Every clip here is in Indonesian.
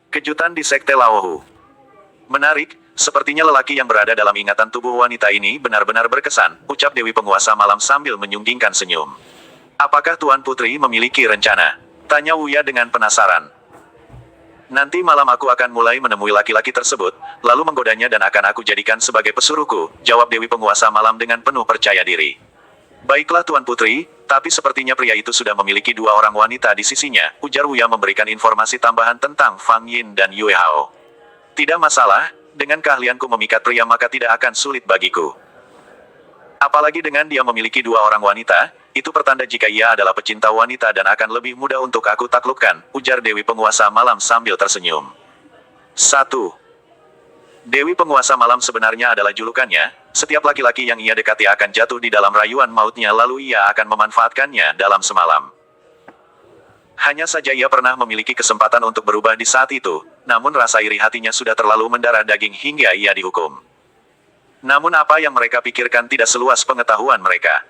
Kejutan di Sekte Laohu. Menarik, sepertinya lelaki yang berada dalam ingatan tubuh wanita ini benar-benar berkesan, ucap Dewi Penguasa Malam sambil menyunggingkan senyum. Apakah Tuan Putri memiliki rencana? Tanya Wuya dengan penasaran. Nanti malam aku akan mulai menemui laki-laki tersebut, lalu menggodanya dan akan aku jadikan sebagai pesuruhku, jawab Dewi Penguasa Malam dengan penuh percaya diri. Baiklah Tuan Putri, tapi sepertinya pria itu sudah memiliki dua orang wanita di sisinya, ujar Wuya memberikan informasi tambahan tentang Fang Yin dan Yue Hao. Tidak masalah, dengan keahlianku memikat pria maka tidak akan sulit bagiku. Apalagi dengan dia memiliki dua orang wanita, itu pertanda jika ia adalah pecinta wanita dan akan lebih mudah untuk aku taklukkan, ujar Dewi Penguasa Malam sambil tersenyum. 1. Dewi Penguasa Malam sebenarnya adalah julukannya, setiap laki-laki yang ia dekati akan jatuh di dalam rayuan mautnya lalu ia akan memanfaatkannya dalam semalam. Hanya saja ia pernah memiliki kesempatan untuk berubah di saat itu, namun rasa iri hatinya sudah terlalu mendarah daging hingga ia dihukum. Namun apa yang mereka pikirkan tidak seluas pengetahuan mereka.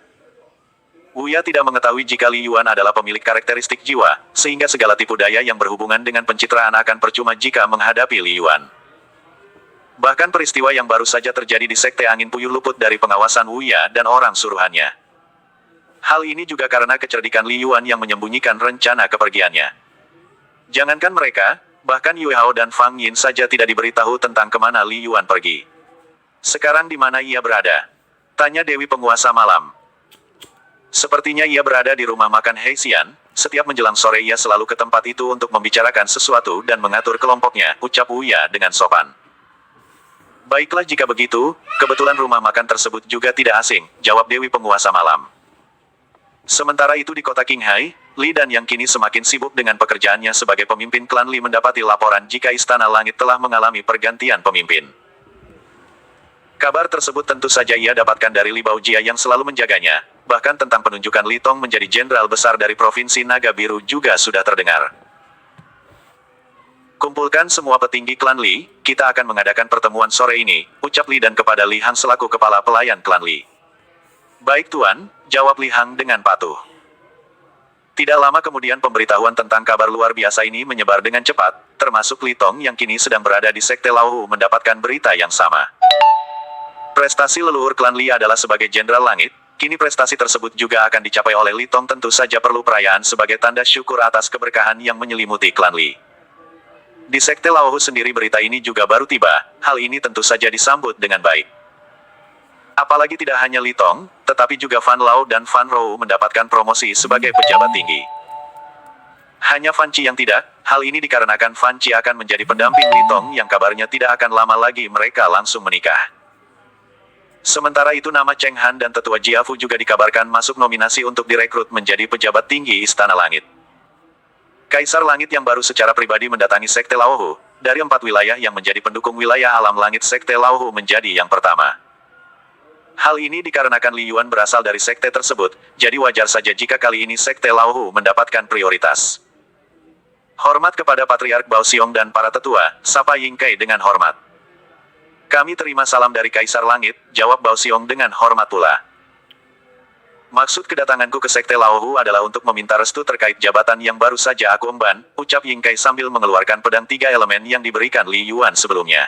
Wuya tidak mengetahui jika Li Yuan adalah pemilik karakteristik jiwa, sehingga segala tipu daya yang berhubungan dengan pencitraan akan percuma jika menghadapi Li Yuan. Bahkan peristiwa yang baru saja terjadi di Sekte Angin Puyuh luput dari pengawasan Wuya dan orang suruhannya. Hal ini juga karena kecerdikan Li Yuan yang menyembunyikan rencana kepergiannya. Jangankan mereka, bahkan Yue Hao dan Fang Yin saja tidak diberitahu tentang kemana Li Yuan pergi. Sekarang di mana ia berada? Tanya Dewi Penguasa Malam. Sepertinya ia berada di rumah makan Haixian, setiap menjelang sore ia selalu ke tempat itu untuk membicarakan sesuatu dan mengatur kelompoknya, ucap Wuya dengan sopan. Baiklah jika begitu, kebetulan rumah makan tersebut juga tidak asing, jawab Dewi Penguasa Malam. Sementara itu di kota Qinghai, Li dan yang kini semakin sibuk dengan pekerjaannya sebagai pemimpin klan Li mendapati laporan jika Istana Langit telah mengalami pergantian pemimpin. Kabar tersebut tentu saja ia dapatkan dari Li Baojia yang selalu menjaganya, bahkan tentang penunjukan Li Tong menjadi jenderal besar dari Provinsi Naga Biru juga sudah terdengar. Kumpulkan semua petinggi klan Li, kita akan mengadakan pertemuan sore ini, ucap Li dan kepada Li Hang selaku kepala pelayan klan Li. Baik Tuan, jawab Li Hang dengan patuh. Tidak lama kemudian pemberitahuan tentang kabar luar biasa ini menyebar dengan cepat, termasuk Li Tong yang kini sedang berada di Sekte Laohu mendapatkan berita yang sama. Prestasi leluhur klan Li adalah sebagai Jenderal Langit, kini prestasi tersebut juga akan dicapai oleh Li Tong tentu saja perlu perayaan sebagai tanda syukur atas keberkahan yang menyelimuti klan Li. Di Sekte Laohu sendiri berita ini juga baru tiba, hal ini tentu saja disambut dengan baik. Apalagi tidak hanya Li Tong, tetapi juga Fan Lao dan Fan Rou mendapatkan promosi sebagai pejabat tinggi. Hanya Fan Qi yang tidak, hal ini dikarenakan Fan Qi akan menjadi pendamping Li Tong yang kabarnya tidak akan lama lagi mereka langsung menikah. Sementara itu nama Cheng Han dan Tetua Jiafu juga dikabarkan masuk nominasi untuk direkrut menjadi pejabat tinggi Istana Langit. Kaisar Langit yang baru secara pribadi mendatangi Sekte Laohu, dari 4 wilayah yang menjadi pendukung wilayah alam langit Sekte Laohu menjadi yang pertama. Hal ini dikarenakan Li Yuan berasal dari sekte tersebut, jadi wajar saja jika kali ini Sekte Laohu mendapatkan prioritas. Hormat kepada Patriark Bao Xiong dan para tetua, sapa Ying Kai dengan hormat. Kami terima salam dari Kaisar Langit, jawab Bao Xiong dengan hormat pula. Maksud kedatanganku ke Sekte Laohu adalah untuk meminta restu terkait jabatan yang baru saja aku emban, ucap Ying Kai sambil mengeluarkan pedang 3 elemen yang diberikan Li Yuan sebelumnya.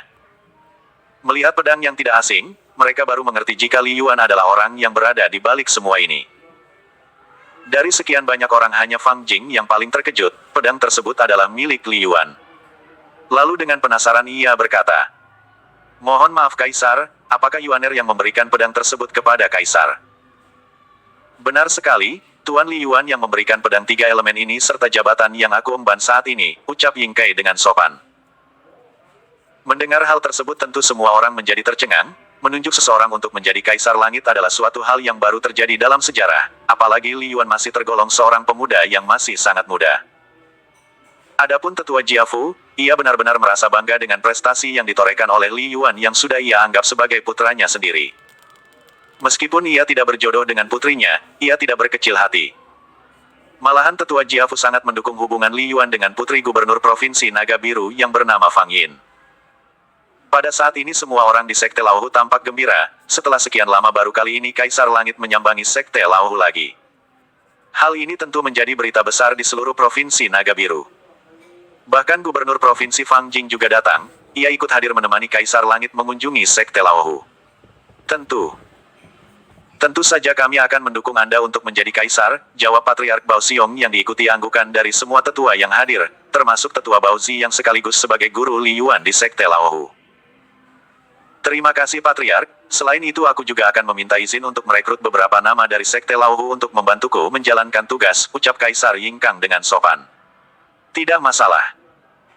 Melihat pedang yang tidak asing, mereka baru mengerti jika Li Yuan adalah orang yang berada di balik semua ini. Dari sekian banyak orang hanya Fang Jing yang paling terkejut, pedang tersebut adalah milik Li Yuan. Lalu dengan penasaran ia berkata, "Mohon maaf Kaisar, apakah Yuaner yang memberikan pedang tersebut kepada Kaisar?" Benar sekali, Tuan Li Yuan yang memberikan pedang 3 elemen ini serta jabatan yang aku emban saat ini, ucap Ying Kai dengan sopan. Mendengar hal tersebut tentu semua orang menjadi tercengang, menunjuk seseorang untuk menjadi Kaisar Langit adalah suatu hal yang baru terjadi dalam sejarah, apalagi Li Yuan masih tergolong seorang pemuda yang masih sangat muda. Adapun Tetua Jiafu, ia benar-benar merasa bangga dengan prestasi yang ditorehkan oleh Li Yuan yang sudah ia anggap sebagai putranya sendiri. Meskipun ia tidak berjodoh dengan putrinya, ia tidak berkecil hati. Malahan Tetua Jiafu sangat mendukung hubungan Li Yuan dengan putri gubernur Provinsi Naga Biru yang bernama Fang Yin. Pada saat ini semua orang di Sekte Laohu tampak gembira, setelah sekian lama baru kali ini Kaisar Langit menyambangi Sekte Laohu lagi. Hal ini tentu menjadi berita besar di seluruh Provinsi Naga Biru. Bahkan Gubernur Provinsi Fang Jing juga datang, ia ikut hadir menemani Kaisar Langit mengunjungi Sekte Laohu. Tentu saja kami akan mendukung Anda untuk menjadi kaisar, jawab Patriark Bao Xiong yang diikuti anggukan dari semua tetua yang hadir, termasuk tetua Bao Zi yang sekaligus sebagai guru Li Yuan di Sekte Laohu. Terima kasih Patriark, selain itu aku juga akan meminta izin untuk merekrut beberapa nama dari Sekte Laohu untuk membantuku menjalankan tugas, ucap Kaisar Ying Kang dengan sopan. Tidak masalah.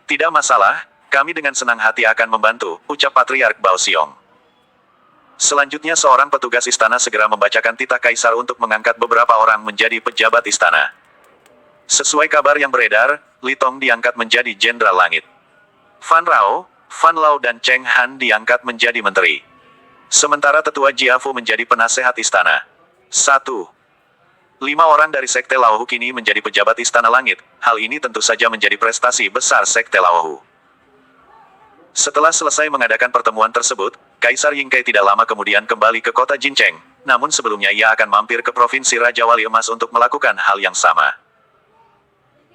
Tidak masalah, kami dengan senang hati akan membantu, ucap Patriark Bao Xiong. Selanjutnya seorang petugas istana segera membacakan titah kaisar untuk mengangkat beberapa orang menjadi pejabat istana. Sesuai kabar yang beredar, Li Tong diangkat menjadi Jenderal Langit. Fan Rao, Fan Lao dan Cheng Han diangkat menjadi menteri. Sementara tetua Jiafu menjadi penasehat istana. 1. 5 orang dari Sekte Laohu kini menjadi pejabat istana langit, hal ini tentu saja menjadi prestasi besar Sekte Laohu. Setelah selesai mengadakan pertemuan tersebut, Kaisar Yingkai tidak lama kemudian kembali ke kota Jincheng, namun sebelumnya ia akan mampir ke Provinsi Raja Wali Emas untuk melakukan hal yang sama.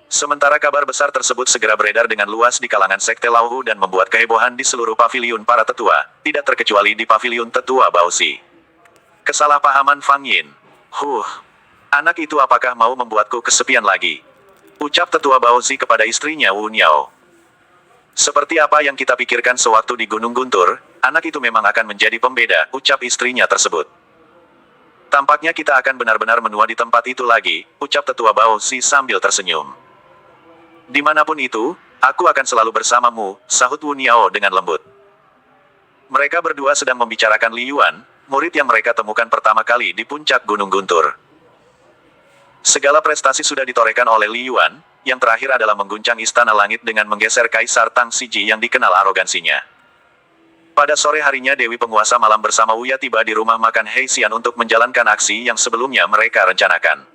Sementara kabar besar tersebut segera beredar dengan luas di kalangan Sekte Laohu dan membuat kehebohan di seluruh paviliun para tetua, tidak terkecuali di paviliun tetua Bao Zi. Kesalahpahaman Fang Yin. Anak itu apakah mau membuatku kesepian lagi? Ucap tetua Bao Zi kepada istrinya Wu Niao. Seperti apa yang kita pikirkan sewaktu di Gunung Guntur, anak itu memang akan menjadi pembeda, ucap istrinya tersebut. Tampaknya kita akan benar-benar menua di tempat itu lagi, ucap tetua Bao Zi sambil tersenyum. Dimanapun itu, aku akan selalu bersamamu, sahut Wu Niao dengan lembut. Mereka berdua sedang membicarakan Li Yuan, murid yang mereka temukan pertama kali di puncak Gunung Guntur. Segala prestasi sudah ditorehkan oleh Li Yuan, yang terakhir adalah mengguncang istana langit dengan menggeser Kaisar Tang Siji yang dikenal arogansinya. Pada sore harinya Dewi Penguasa Malam bersama Wuya tiba di rumah makan Hei Xian untuk menjalankan aksi yang sebelumnya mereka rencanakan.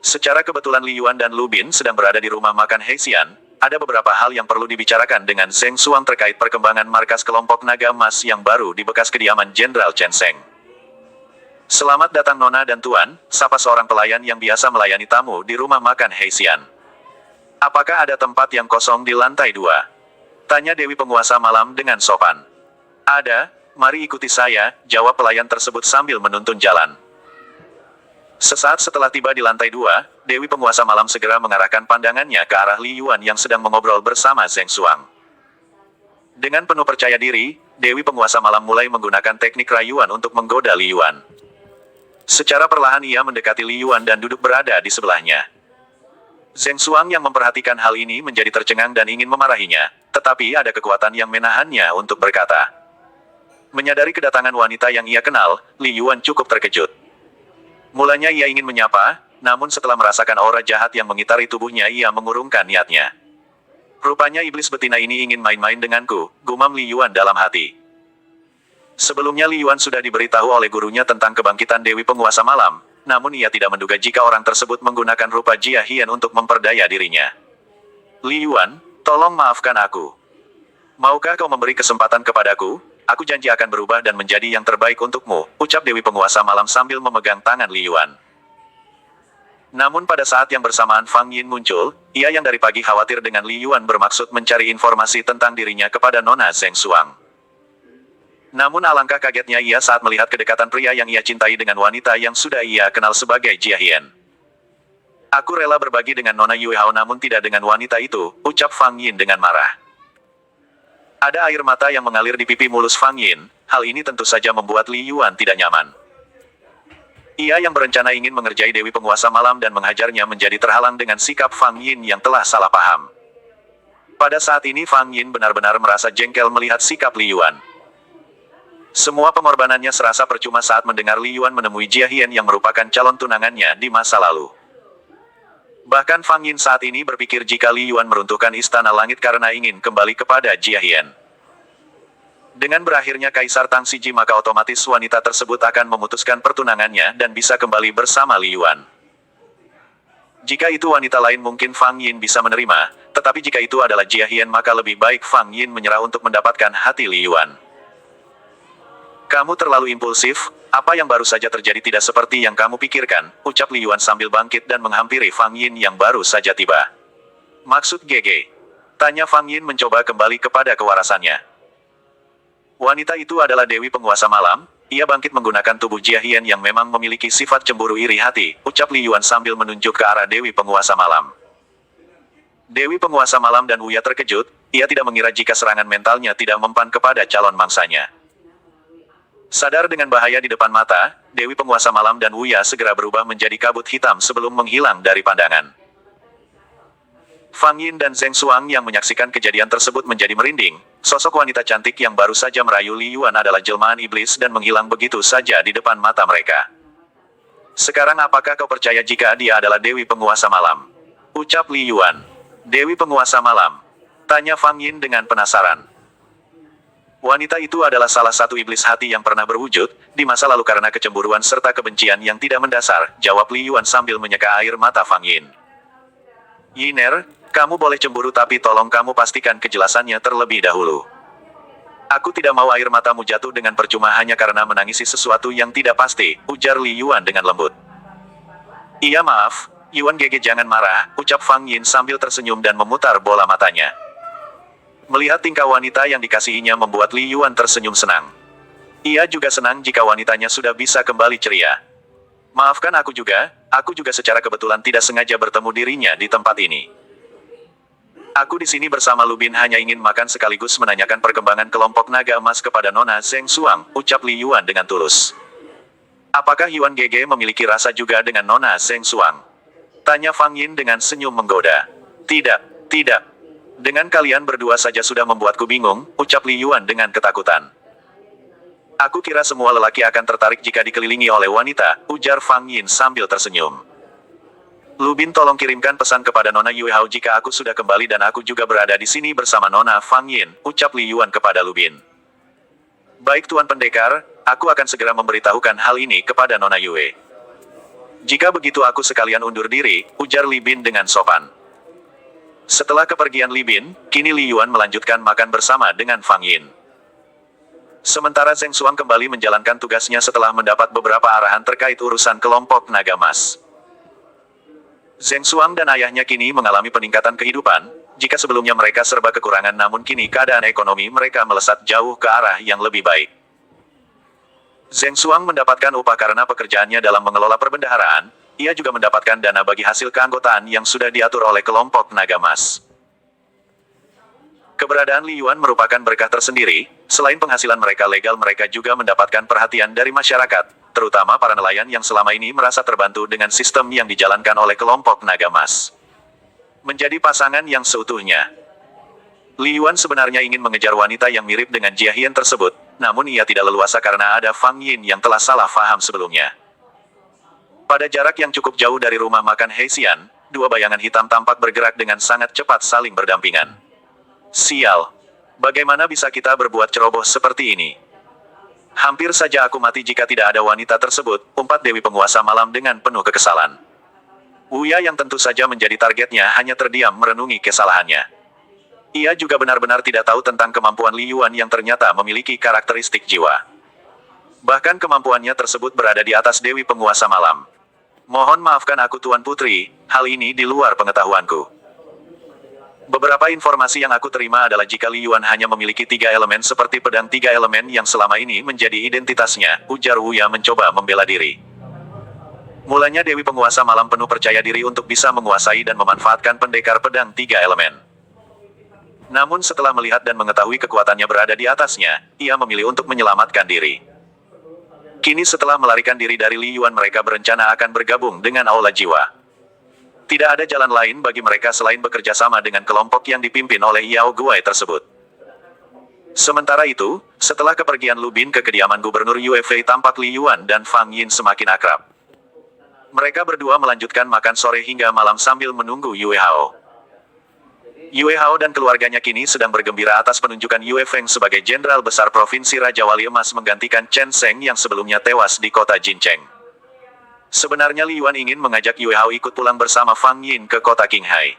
Secara kebetulan Li Yuan dan Lu Bin sedang berada di rumah makan Hei Xian, ada beberapa hal yang perlu dibicarakan dengan Zheng Xuang terkait perkembangan markas kelompok naga emas yang baru di bekas kediaman Jenderal Chen Sheng. Selamat datang Nona dan Tuan, sapa seorang pelayan yang biasa melayani tamu di rumah makan Hei Xian. Apakah ada tempat yang kosong di lantai 2? Tanya Dewi Penguasa Malam dengan sopan. Ada, mari ikuti saya, jawab pelayan tersebut sambil menuntun jalan. Sesaat setelah tiba di lantai 2, Dewi Penguasa Malam segera mengarahkan pandangannya ke arah Li Yuan yang sedang mengobrol bersama Zheng Xuang. Dengan penuh percaya diri, Dewi Penguasa Malam mulai menggunakan teknik rayuan untuk menggoda Li Yuan. Secara perlahan ia mendekati Li Yuan dan duduk berada di sebelahnya. Zheng Xuang yang memperhatikan hal ini menjadi tercengang dan ingin memarahinya, tetapi ada kekuatan yang menahannya untuk berkata. Menyadari kedatangan wanita yang ia kenal, Li Yuan cukup terkejut. Mulanya ia ingin menyapa, namun setelah merasakan aura jahat yang mengitari tubuhnya ia mengurungkan niatnya. Rupanya iblis betina ini ingin main-main denganku, gumam Li Yuan dalam hati. Sebelumnya Li Yuan sudah diberitahu oleh gurunya tentang kebangkitan Dewi Penguasa Malam, namun ia tidak menduga jika orang tersebut menggunakan rupa Jia Hian untuk memperdaya dirinya. Li Yuan, tolong maafkan aku. Maukah kau memberi kesempatan kepadaku? Aku janji akan berubah dan menjadi yang terbaik untukmu, ucap Dewi Penguasa Malam sambil memegang tangan Li Yuan. Namun pada saat yang bersamaan Fang Yin muncul, ia yang dari pagi khawatir dengan Li Yuan bermaksud mencari informasi tentang dirinya kepada Nona Zheng Xuang. Namun alangkah kagetnya ia saat melihat kedekatan pria yang ia cintai dengan wanita yang sudah ia kenal sebagai Jia Hian. Aku rela berbagi dengan Nona Yue Hao namun tidak dengan wanita itu, ucap Fang Yin dengan marah. Ada air mata yang mengalir di pipi mulus Fang Yin, hal ini tentu saja membuat Li Yuan tidak nyaman. Ia yang berencana ingin mengerjai Dewi Penguasa Malam dan menghajarnya menjadi terhalang dengan sikap Fang Yin yang telah salah paham. Pada saat ini Fang Yin benar-benar merasa jengkel melihat sikap Li Yuan. Semua pengorbanannya serasa percuma saat mendengar Li Yuan menemui Jia Hian yang merupakan calon tunangannya di masa lalu. Bahkan Fang Yin saat ini berpikir jika Li Yuan meruntuhkan istana langit karena ingin kembali kepada Jia Hian. Dengan berakhirnya Kaisar Tang Siji maka otomatis wanita tersebut akan memutuskan pertunangannya dan bisa kembali bersama Li Yuan. Jika itu wanita lain mungkin Fang Yin bisa menerima, tetapi jika itu adalah Jia Hian maka lebih baik Fang Yin menyerah untuk mendapatkan hati Li Yuan. Kamu terlalu impulsif, apa yang baru saja terjadi tidak seperti yang kamu pikirkan, ucap Li Yuan sambil bangkit dan menghampiri Fang Yin yang baru saja tiba. Maksud GG? Tanya Fang Yin mencoba kembali kepada kewarasannya. Wanita itu adalah Dewi Penguasa Malam. Ia bangkit menggunakan tubuh Jia Hian yang memang memiliki sifat cemburu iri hati, ucap Li Yuan sambil menunjuk ke arah Dewi Penguasa Malam. Dewi Penguasa Malam dan Wuya terkejut, ia tidak mengira jika serangan mentalnya tidak mempan kepada calon mangsanya. Sadar dengan bahaya di depan mata, Dewi Penguasa Malam dan Wuya segera berubah menjadi kabut hitam sebelum menghilang dari pandangan. Fang Yin dan Zheng Xuang yang menyaksikan kejadian tersebut menjadi merinding. Sosok wanita cantik yang baru saja merayu Li Yuan adalah jelmaan iblis dan menghilang begitu saja di depan mata mereka. Sekarang apakah kau percaya jika dia adalah Dewi Penguasa Malam? Ucap Li Yuan. Dewi Penguasa Malam? Tanya Fang Yin dengan penasaran. Wanita itu adalah salah satu iblis hati yang pernah berwujud di masa lalu karena kecemburuan serta kebencian yang tidak mendasar, jawab Li Yuan sambil menyeka air mata Fang Yin. Yiner, kamu boleh cemburu tapi tolong kamu pastikan kejelasannya terlebih dahulu. Aku tidak mau air matamu jatuh dengan percuma hanya karena menangisi sesuatu yang tidak pasti, ujar Li Yuan dengan lembut. Iya maaf, Yuan GG jangan marah, ucap Fang Yin sambil tersenyum dan memutar bola matanya. Melihat tingkah wanita yang dikasihinya membuat Li Yuan tersenyum senang. Ia juga senang jika wanitanya sudah bisa kembali ceria. Maafkan aku juga secara kebetulan tidak sengaja bertemu dirinya di tempat ini. Aku di sini bersama Lubin hanya ingin makan sekaligus menanyakan perkembangan kelompok naga emas kepada Nona Zheng Xuang, ucap Li Yuan dengan tulus. Apakah Yuan GG memiliki rasa juga dengan Nona Zheng Xuang? Tanya Fang Yin dengan senyum menggoda. Tidak. Dengan kalian berdua saja sudah membuatku bingung, ucap Li Yuan dengan ketakutan. Aku kira semua lelaki akan tertarik jika dikelilingi oleh wanita, ujar Fang Yin sambil tersenyum. Lubin tolong kirimkan pesan kepada Nona Yue Hao jika aku sudah kembali dan aku juga berada di sini bersama Nona Fang Yin, ucap Li Yuan kepada Lubin. Baik Tuan Pendekar, aku akan segera memberitahukan hal ini kepada Nona Yue. Jika begitu aku sekalian undur diri, ujar Li Bin dengan sopan. Setelah kepergian Li Bin, kini Li Yuan melanjutkan makan bersama dengan Fang Yin. Sementara Zheng Xuang kembali menjalankan tugasnya setelah mendapat beberapa arahan terkait urusan kelompok naga emas. Zheng Xuang dan ayahnya kini mengalami peningkatan kehidupan, jika sebelumnya mereka serba kekurangan namun kini keadaan ekonomi mereka melesat jauh ke arah yang lebih baik. Zheng Xuang mendapatkan upah karena pekerjaannya dalam mengelola perbendaharaan, ia juga mendapatkan dana bagi hasil keanggotaan yang sudah diatur oleh kelompok naga emas. Keberadaan Li Yuan merupakan berkah tersendiri, selain penghasilan mereka legal mereka juga mendapatkan perhatian dari masyarakat, terutama para nelayan yang selama ini merasa terbantu dengan sistem yang dijalankan oleh kelompok naga emas. Menjadi pasangan yang seutuhnya. Li Yuan sebenarnya ingin mengejar wanita yang mirip dengan Jia Hian tersebut, namun ia tidak leluasa karena ada Fang Yin yang telah salah faham sebelumnya. Pada jarak yang cukup jauh dari rumah makan Hesian, dua bayangan hitam tampak bergerak dengan sangat cepat saling berdampingan. Sial. Bagaimana bisa kita berbuat ceroboh seperti ini? Hampir saja aku mati jika tidak ada wanita tersebut, umpat Dewi Penguasa Malam dengan penuh kekesalan. Wuya yang tentu saja menjadi targetnya hanya terdiam merenungi kesalahannya. Ia juga benar-benar tidak tahu tentang kemampuan Li Yuan yang ternyata memiliki karakteristik jiwa. Bahkan kemampuannya tersebut berada di atas Dewi Penguasa Malam. Mohon maafkan aku Tuan Putri, hal ini di luar pengetahuanku. Beberapa informasi yang aku terima adalah jika Li Yuan hanya memiliki 3 elemen seperti pedang 3 elemen yang selama ini menjadi identitasnya, ujar Wuya mencoba membela diri. Mulanya Dewi Penguasa Malam penuh percaya diri untuk bisa menguasai dan memanfaatkan pendekar pedang 3 elemen. Namun setelah melihat dan mengetahui kekuatannya berada di atasnya, ia memilih untuk menyelamatkan diri. Kini setelah melarikan diri dari Li Yuan mereka berencana akan bergabung dengan Aula Jiwa. Tidak ada jalan lain bagi mereka selain bekerja sama dengan kelompok yang dipimpin oleh Yao Guai tersebut. Sementara itu, setelah kepergian Lubin ke kediaman Gubernur Yue Fei tampak Li Yuan dan Fang Yin semakin akrab. Mereka berdua melanjutkan makan sore hingga malam sambil menunggu Yue Hao. Yue Hao dan keluarganya kini sedang bergembira atas penunjukan Yue Feng sebagai Jenderal Besar Provinsi Raja Wali Emas menggantikan Chen Sheng yang sebelumnya tewas di kota Jincheng. Sebenarnya Li Yuan ingin mengajak Yue Hao ikut pulang bersama Fang Yin ke kota Qinghai.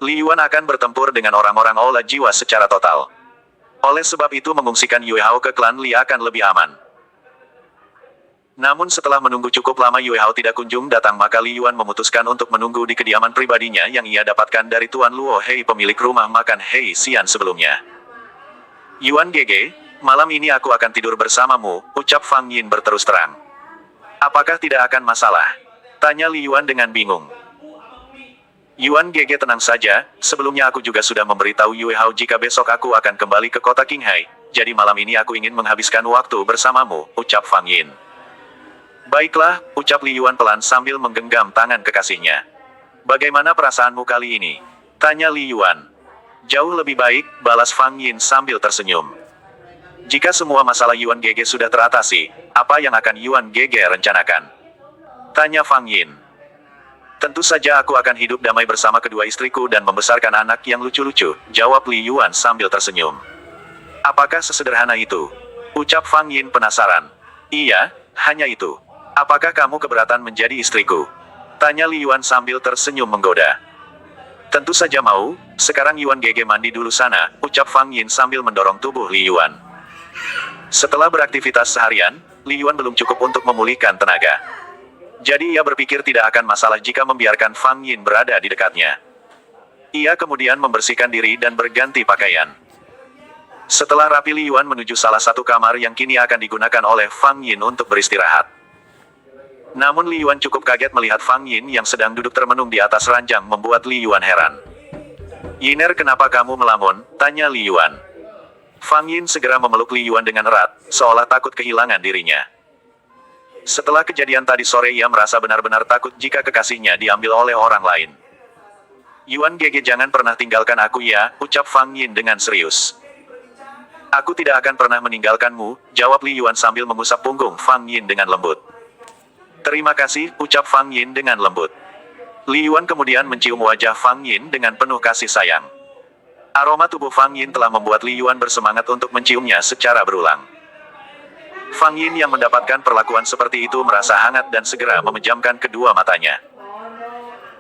Li Yuan akan bertempur dengan orang-orang Aula Jiwa secara total. Oleh sebab itu mengungsikan Yue Hao ke klan Li akan lebih aman. Namun setelah menunggu cukup lama Yue Hao tidak kunjung datang, maka Li Yuan memutuskan untuk menunggu di kediaman pribadinya yang ia dapatkan dari Tuan Luo Hei, pemilik rumah makan Hei Xian sebelumnya. Yuan Gege, malam ini aku akan tidur bersamamu, ucap Fang Yin berterus terang. Apakah tidak akan masalah? Tanya Li Yuan dengan bingung. Yuan Gege, tenang saja, sebelumnya aku juga sudah memberitahu Yue Hao jika besok aku akan kembali ke kota Qinghai, jadi malam ini aku ingin menghabiskan waktu bersamamu, ucap Fang Yin. Baiklah, ucap Li Yuan pelan sambil menggenggam tangan kekasihnya. Bagaimana perasaanmu kali ini? Tanya Li Yuan. Jauh lebih baik, balas Fang Yin sambil tersenyum. Jika semua masalah Yuan Gege sudah teratasi, apa yang akan Yuan Gege rencanakan? Tanya Fang Yin. Tentu saja aku akan hidup damai bersama kedua istriku dan membesarkan anak yang lucu-lucu, jawab Li Yuan sambil tersenyum. Apakah sesederhana itu? Ucap Fang Yin penasaran. Iya, hanya itu. Apakah kamu keberatan menjadi istriku? Tanya Li Yuan sambil tersenyum menggoda. Tentu saja mau, sekarang Yuan Gege mandi dulu sana, ucap Fang Yin sambil mendorong tubuh Li Yuan. Setelah beraktivitas seharian, Li Yuan belum cukup untuk memulihkan tenaga. Jadi ia berpikir tidak akan masalah jika membiarkan Fang Yin berada di dekatnya. Ia kemudian membersihkan diri dan berganti pakaian. Setelah rapi, Li Yuan menuju salah satu kamar yang kini akan digunakan oleh Fang Yin untuk beristirahat. Namun Li Yuan cukup kaget melihat Fang Yin yang sedang duduk termenung di atas ranjang, membuat Li Yuan heran. Yiner, kenapa kamu melamun? Tanya Li Yuan. Fang Yin segera memeluk Li Yuan dengan erat, seolah takut kehilangan dirinya. Setelah kejadian tadi sore ia merasa benar-benar takut jika kekasihnya diambil oleh orang lain. Yuan Gege, jangan pernah tinggalkan aku ya, ucap Fang Yin dengan serius. Aku tidak akan pernah meninggalkanmu, jawab Li Yuan sambil mengusap punggung Fang Yin dengan lembut. Terima kasih, ucap Fang Yin dengan lembut. Li Yuan kemudian mencium wajah Fang Yin dengan penuh kasih sayang. Aroma tubuh Fang Yin telah membuat Li Yuan bersemangat untuk menciumnya secara berulang. Fang Yin yang mendapatkan perlakuan seperti itu merasa hangat dan segera memejamkan kedua matanya.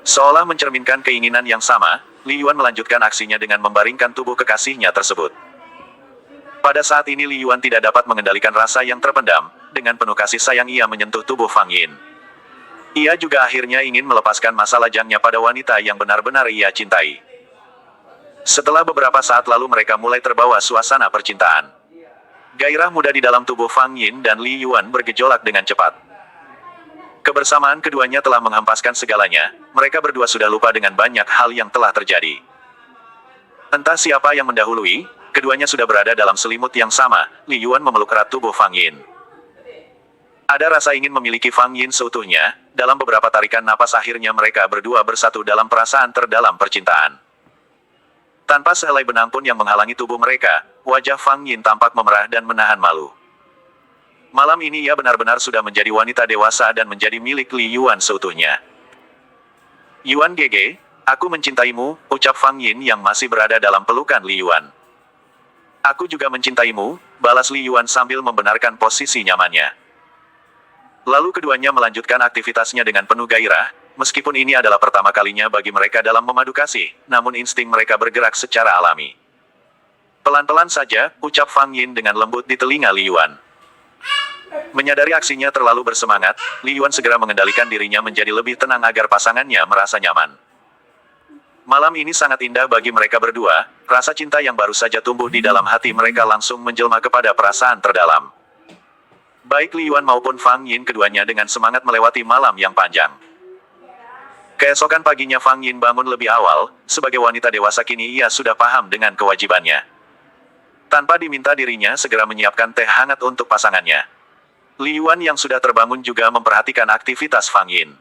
Seolah mencerminkan keinginan yang sama, Li Yuan melanjutkan aksinya dengan membaringkan tubuh kekasihnya tersebut. Pada saat ini Li Yuan tidak dapat mengendalikan rasa yang terpendam, dengan penuh kasih sayang ia menyentuh tubuh Fang Yin. Ia juga akhirnya ingin melepaskan masa lajangnya pada wanita yang benar-benar ia cintai. Setelah beberapa saat lalu mereka mulai terbawa suasana percintaan. Gairah muda di dalam tubuh Fang Yin dan Li Yuan bergejolak dengan cepat. Kebersamaan keduanya telah menghempaskan segalanya, mereka berdua sudah lupa dengan banyak hal yang telah terjadi. Entah siapa yang mendahului, keduanya sudah berada dalam selimut yang sama. Li Yuan memeluk erat tubuh Fang Yin. Ada rasa ingin memiliki Fang Yin seutuhnya, dalam beberapa tarikan napas akhirnya mereka berdua bersatu dalam perasaan terdalam percintaan. Tanpa sehelai benang pun yang menghalangi tubuh mereka, wajah Fang Yin tampak memerah dan menahan malu. Malam ini ia benar-benar sudah menjadi wanita dewasa dan menjadi milik Li Yuan seutuhnya. Yuan Gege, aku mencintaimu, ucap Fang Yin yang masih berada dalam pelukan Li Yuan. Aku juga mencintaimu, balas Li Yuan sambil membenarkan posisi nyamannya. Lalu keduanya melanjutkan aktivitasnya dengan penuh gairah, meskipun ini adalah pertama kalinya bagi mereka dalam memadu kasih, namun insting mereka bergerak secara alami. Pelan-pelan saja, ucap Fang Yin dengan lembut di telinga Li Yuan. Menyadari aksinya terlalu bersemangat, Li Yuan segera mengendalikan dirinya menjadi lebih tenang agar pasangannya merasa nyaman. Malam ini sangat indah bagi mereka berdua, rasa cinta yang baru saja tumbuh di dalam hati mereka langsung menjelma kepada perasaan terdalam. Baik Li Yuan maupun Fang Yin keduanya dengan semangat melewati malam yang panjang. Keesokan paginya Fang Yin bangun lebih awal, sebagai wanita dewasa kini ia sudah paham dengan kewajibannya. Tanpa diminta dirinya segera menyiapkan teh hangat untuk pasangannya. Li Yuan yang sudah terbangun juga memperhatikan aktivitas Fang Yin.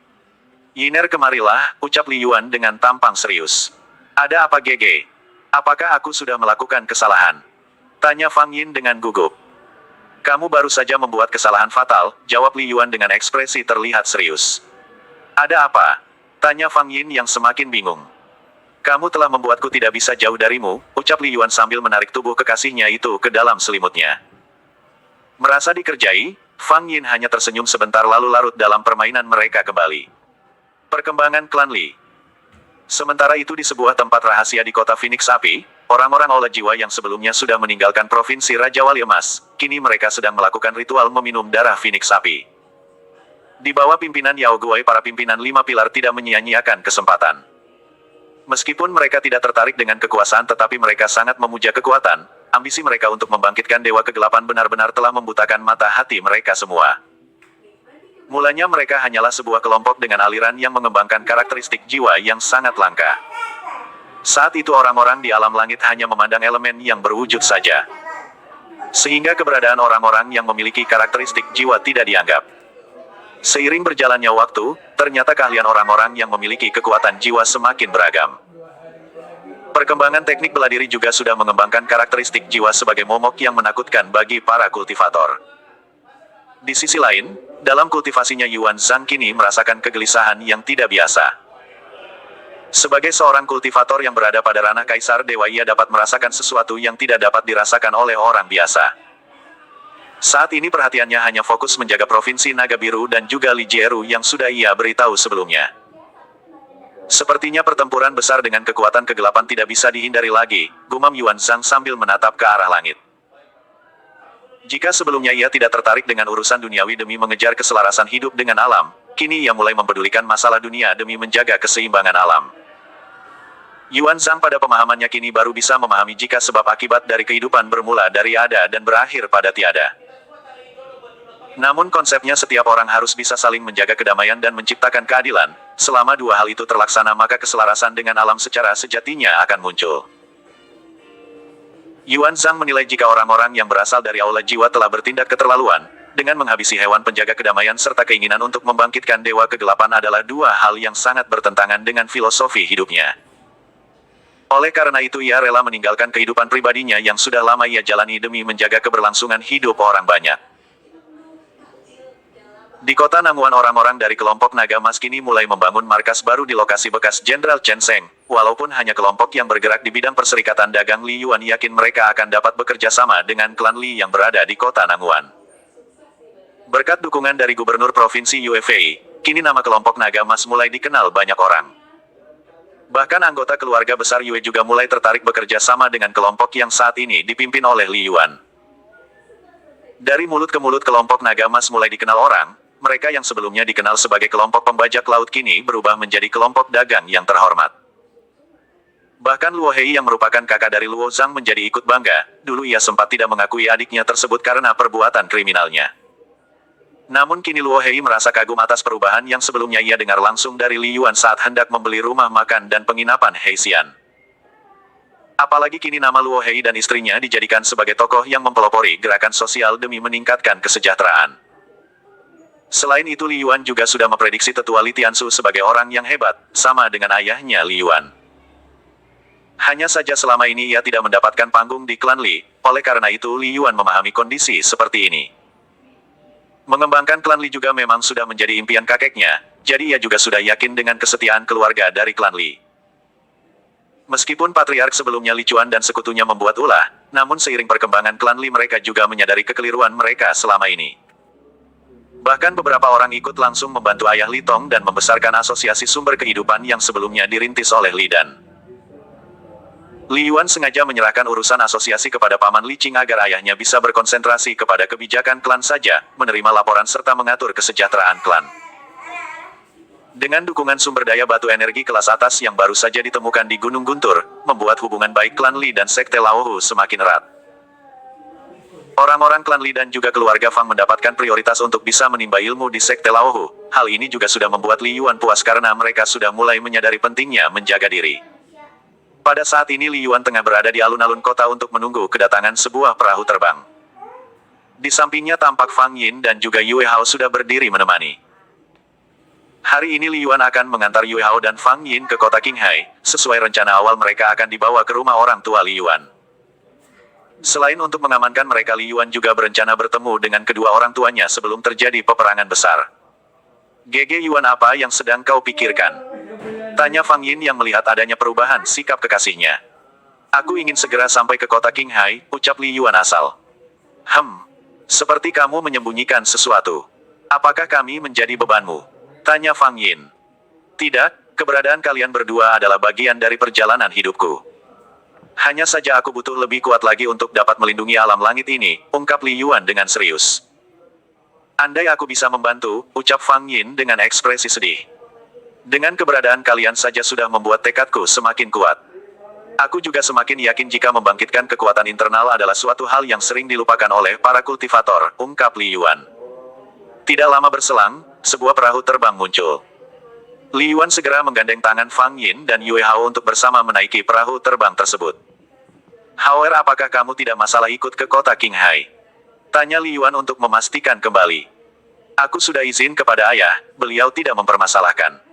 Yiner, kemarilah, ucap Li Yuan dengan tampang serius. Ada apa Gege? Apakah aku sudah melakukan kesalahan? Tanya Fang Yin dengan gugup. Kamu baru saja membuat kesalahan fatal, jawab Li Yuan dengan ekspresi terlihat serius. Ada apa? Tanya Fang Yin yang semakin bingung. Kamu telah membuatku tidak bisa jauh darimu, ucap Li Yuan sambil menarik tubuh kekasihnya itu ke dalam selimutnya. Merasa dikerjai, Fang Yin hanya tersenyum sebentar lalu larut dalam permainan mereka kembali. Perkembangan klan Li. Sementara itu di sebuah tempat rahasia di kota Phoenix Api, orang-orang oleh jiwa yang sebelumnya sudah meninggalkan provinsi Raja Wali Emas, kini mereka sedang melakukan ritual meminum darah Phoenix Api. Di bawah pimpinan Yao Guai, para pimpinan 5 pilar tidak menyia-nyiakan kesempatan. Meskipun mereka tidak tertarik dengan kekuasaan, tetapi mereka sangat memuja kekuatan. Ambisi mereka untuk membangkitkan Dewa Kegelapan benar-benar telah membutakan mata hati mereka semua. Mulanya mereka hanyalah sebuah kelompok dengan aliran yang mengembangkan karakteristik jiwa yang sangat langka. Saat itu orang-orang di alam langit hanya memandang elemen yang berwujud saja. Sehingga keberadaan orang-orang yang memiliki karakteristik jiwa tidak dianggap. Seiring berjalannya waktu, ternyata keahlian orang-orang yang memiliki kekuatan jiwa semakin beragam. Perkembangan teknik bela diri juga sudah mengembangkan karakteristik jiwa sebagai momok yang menakutkan bagi para kultivator. Di sisi lain, dalam kultivasinya Yuan Zhang kini merasakan kegelisahan yang tidak biasa. Sebagai seorang kultivator yang berada pada ranah Kaisar Dewa, ia dapat merasakan sesuatu yang tidak dapat dirasakan oleh orang biasa. Saat ini perhatiannya hanya fokus menjaga Provinsi Naga Biru dan juga Li Jieru yang sudah ia beritahu sebelumnya. Sepertinya pertempuran besar dengan kekuatan kegelapan tidak bisa dihindari lagi, gumam Yuan Zhang sambil menatap ke arah langit. Jika sebelumnya ia tidak tertarik dengan urusan duniawi demi mengejar keselarasan hidup dengan alam, kini ia mulai mempedulikan masalah dunia demi menjaga keseimbangan alam. Yuan Zhang pada pemahamannya kini baru bisa memahami jika sebab akibat dari kehidupan bermula dari ada dan berakhir pada tiada. Namun konsepnya setiap orang harus bisa saling menjaga kedamaian dan menciptakan keadilan. Selama dua hal itu terlaksana, maka keselarasan dengan alam secara sejatinya akan muncul. Yuan Zhang menilai jika orang-orang yang berasal dari aula jiwa telah bertindak keterlaluan, dengan menghabisi hewan penjaga kedamaian serta keinginan untuk membangkitkan Dewa Kegelapan adalah dua hal yang sangat bertentangan dengan filosofi hidupnya. Oleh karena itu ia rela meninggalkan kehidupan pribadinya yang sudah lama ia jalani demi menjaga keberlangsungan hidup orang banyak. Di kota Nangguan, orang-orang dari kelompok Naga Emas kini mulai membangun markas baru di lokasi bekas Jenderal Chen Sheng. Walaupun hanya kelompok yang bergerak di bidang perserikatan dagang, Li Yuan yakin mereka akan dapat bekerja sama dengan klan Li yang berada di kota Nangguan. Berkat dukungan dari Gubernur Provinsi Yue, kini nama kelompok Naga Emas mulai dikenal banyak orang. Bahkan anggota keluarga besar Yue juga mulai tertarik bekerja sama dengan kelompok yang saat ini dipimpin oleh Li Yuan. Dari mulut ke mulut kelompok Naga Emas mulai dikenal orang. Mereka yang sebelumnya dikenal sebagai kelompok pembajak laut kini berubah menjadi kelompok dagang yang terhormat. Bahkan Luo Hei yang merupakan kakak dari Luo Zhang menjadi ikut bangga. Dulu ia sempat tidak mengakui adiknya tersebut karena perbuatan kriminalnya. Namun kini Luo Hei merasa kagum atas perubahan yang sebelumnya ia dengar langsung dari Li Yuan saat hendak membeli rumah makan dan penginapan Heixian. Apalagi kini nama Luo Hei dan istrinya dijadikan sebagai tokoh yang mempelopori gerakan sosial demi meningkatkan kesejahteraan. Selain itu, Li Yuan juga sudah memprediksi tetua Li Tiansu sebagai orang yang hebat, sama dengan ayahnya Li Yuan. Hanya saja selama ini ia tidak mendapatkan panggung di klan Li, oleh karena itu Li Yuan memahami kondisi seperti ini. Mengembangkan klan Li juga memang sudah menjadi impian kakeknya, jadi ia juga sudah yakin dengan kesetiaan keluarga dari klan Li. Meskipun patriark sebelumnya Li Chuan dan sekutunya membuat ulah, namun seiring perkembangan klan Li mereka juga menyadari kekeliruan mereka selama ini. Bahkan beberapa orang ikut langsung membantu ayah Li Tong dan membesarkan asosiasi sumber kehidupan yang sebelumnya dirintis oleh Li Dan. Li Yuan sengaja menyerahkan urusan asosiasi kepada paman Li Qing agar ayahnya bisa berkonsentrasi kepada kebijakan klan saja, menerima laporan serta mengatur kesejahteraan klan. Dengan dukungan sumber daya batu energi kelas atas yang baru saja ditemukan di Gunung Guntur, membuat hubungan baik klan Li dan Sekte Laohu semakin erat. Orang-orang klan Li dan juga keluarga Fang mendapatkan prioritas untuk bisa menimba ilmu di Sekte Laohu. Hal ini juga sudah membuat Li Yuan puas karena mereka sudah mulai menyadari pentingnya menjaga diri. Pada saat ini Li Yuan tengah berada di alun-alun kota untuk menunggu kedatangan sebuah perahu terbang. Di sampingnya tampak Fang Yin dan juga Yue Hao sudah berdiri menemani. Hari ini Li Yuan akan mengantar Yue Hao dan Fang Yin ke kota Qinghai. Sesuai rencana awal mereka akan dibawa ke rumah orang tua Li Yuan. Selain untuk mengamankan mereka, Li Yuan juga berencana bertemu dengan kedua orang tuanya sebelum terjadi peperangan besar. "Gege Yuan, apa yang sedang kau pikirkan?" tanya Fang Yin yang melihat adanya perubahan sikap kekasihnya. "Aku ingin segera sampai ke kota Qinghai," ucap Li Yuan asal. Seperti kamu menyembunyikan sesuatu. Apakah kami menjadi bebanmu?" tanya Fang Yin. "Tidak, keberadaan kalian berdua adalah bagian dari perjalanan hidupku. Hanya saja aku butuh lebih kuat lagi untuk dapat melindungi alam langit ini," ungkap Li Yuan dengan serius. Andai aku bisa membantu, ucap Fang Yin dengan ekspresi sedih. Dengan keberadaan kalian saja sudah membuat tekadku semakin kuat. Aku juga semakin yakin jika membangkitkan kekuatan internal adalah suatu hal yang sering dilupakan oleh para kultivator, ungkap Li Yuan. Tidak lama berselang, sebuah perahu terbang muncul. Li Yuan segera menggandeng tangan Fang Yin dan Yue Hao untuk bersama menaiki perahu terbang tersebut. Hauer, apakah kamu tidak masalah ikut ke kota Qinghai? Tanya Li Yuan untuk memastikan kembali. Aku sudah izin kepada ayah, beliau tidak mempermasalahkan.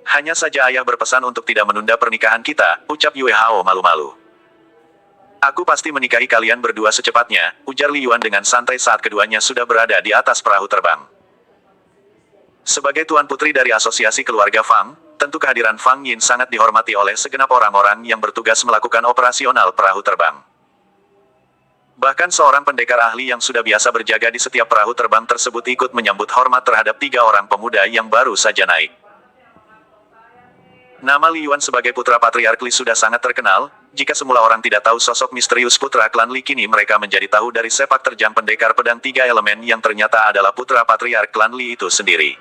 Hanya saja ayah berpesan untuk tidak menunda pernikahan kita, ucap Yue Hao malu-malu. Aku pasti menikahi kalian berdua secepatnya, ujar Li Yuan dengan santai saat keduanya sudah berada di atas perahu terbang. Sebagai tuan putri dari asosiasi keluarga Fang, tentu kehadiran Fang Yin sangat dihormati oleh segenap orang-orang yang bertugas melakukan operasional perahu terbang. Bahkan seorang pendekar ahli yang sudah biasa berjaga di setiap perahu terbang tersebut ikut menyambut hormat terhadap 3 orang pemuda yang baru saja naik. Nama Li Yuan sebagai putra patriark Li sudah sangat terkenal, jika semula orang tidak tahu sosok misterius putra klan Li, kini mereka menjadi tahu dari sepak terjang pendekar pedang 3 elemen yang ternyata adalah putra patriark klan Li itu sendiri.